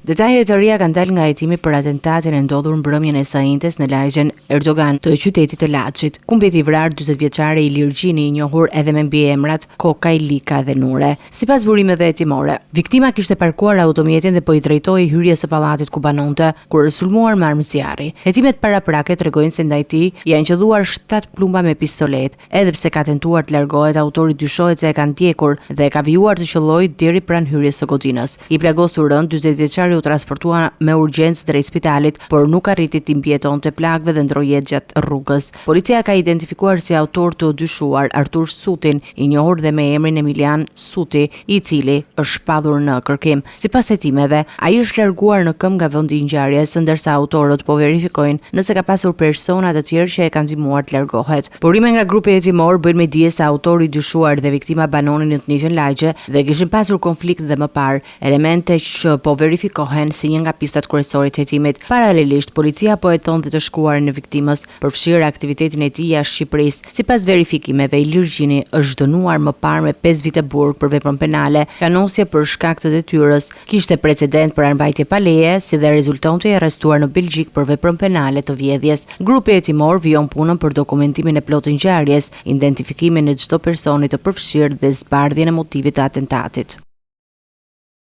Detajet të reja kanë dalë nga hetimi për atentatin e ndodhur mbrëmjen e sajintes në lagjen Erdogan të qytetit të Laçit, ku mbeti vrarë 40-vjeçare Ilir Gjini, i njohur edhe me mbiemrat Kokaj, Lika dhe Nure. Sipas burimeve hetimore, viktima kishte parkuar automjetin dhe po i drejtoi hyrjes së pallatit ku banonte kur sulmuar me armë zjarri. Hetimet paraprake tregojnë se ndaj tij janë qelluar 7 plumba me pistolet, edhe pse ka tentuar të largohet, autori dyshohet se e ka ndjekur dhe ka vijuar të qellojë deri pranë hyrjes së godinës. I plagosur rënd 40-vjeçari u transportua me urgjencë drejt spitalit, por nuk arriti të mbijetonte plagëve dhe ndroi jetë gjatë rrugës. Policia ka identifikuar si autor të dyshuar Artur Sutin, i njohur dhe me emrin Emilian Suti, i cili është shpallur në kërkim. Sipas hetimeve, ai është larguar në këmbë nga vendi i ngjarjes, ndërsa autorët po verifikojnë nëse ka pasur persona të tjerë që e kanë ndihmuar të largohet. Burime nga grupi hetimor bëjnë me dije se autori i dyshuar dhe viktima banonin në të njëjtën lagje dhe kishin pasur konflikt dhe më parë, elemente që po verifikohen si një nga pistat kryesore të hetimit. Paralelisht, policia po heton dhe të shkuarin e viktimës përfshirë aktivitetin e tij jashtë Shqipërisë. Sipas verifikimeve, Ilir Gjini është dënuar më parë me 5 vite burg për veprën penale, kanosje për shkak të detyrës, kishte precedent për armbajtje pa leje, si dhe rezultonte i arrestuar në Belgjik për veprën penale të vjedhjes. Grupi hetimor vijon punën për dokumentimin e plotë të ngjarjes, identifikimin e çdo personi të përfshirë dhe zbardhjen e motivit të atentatit.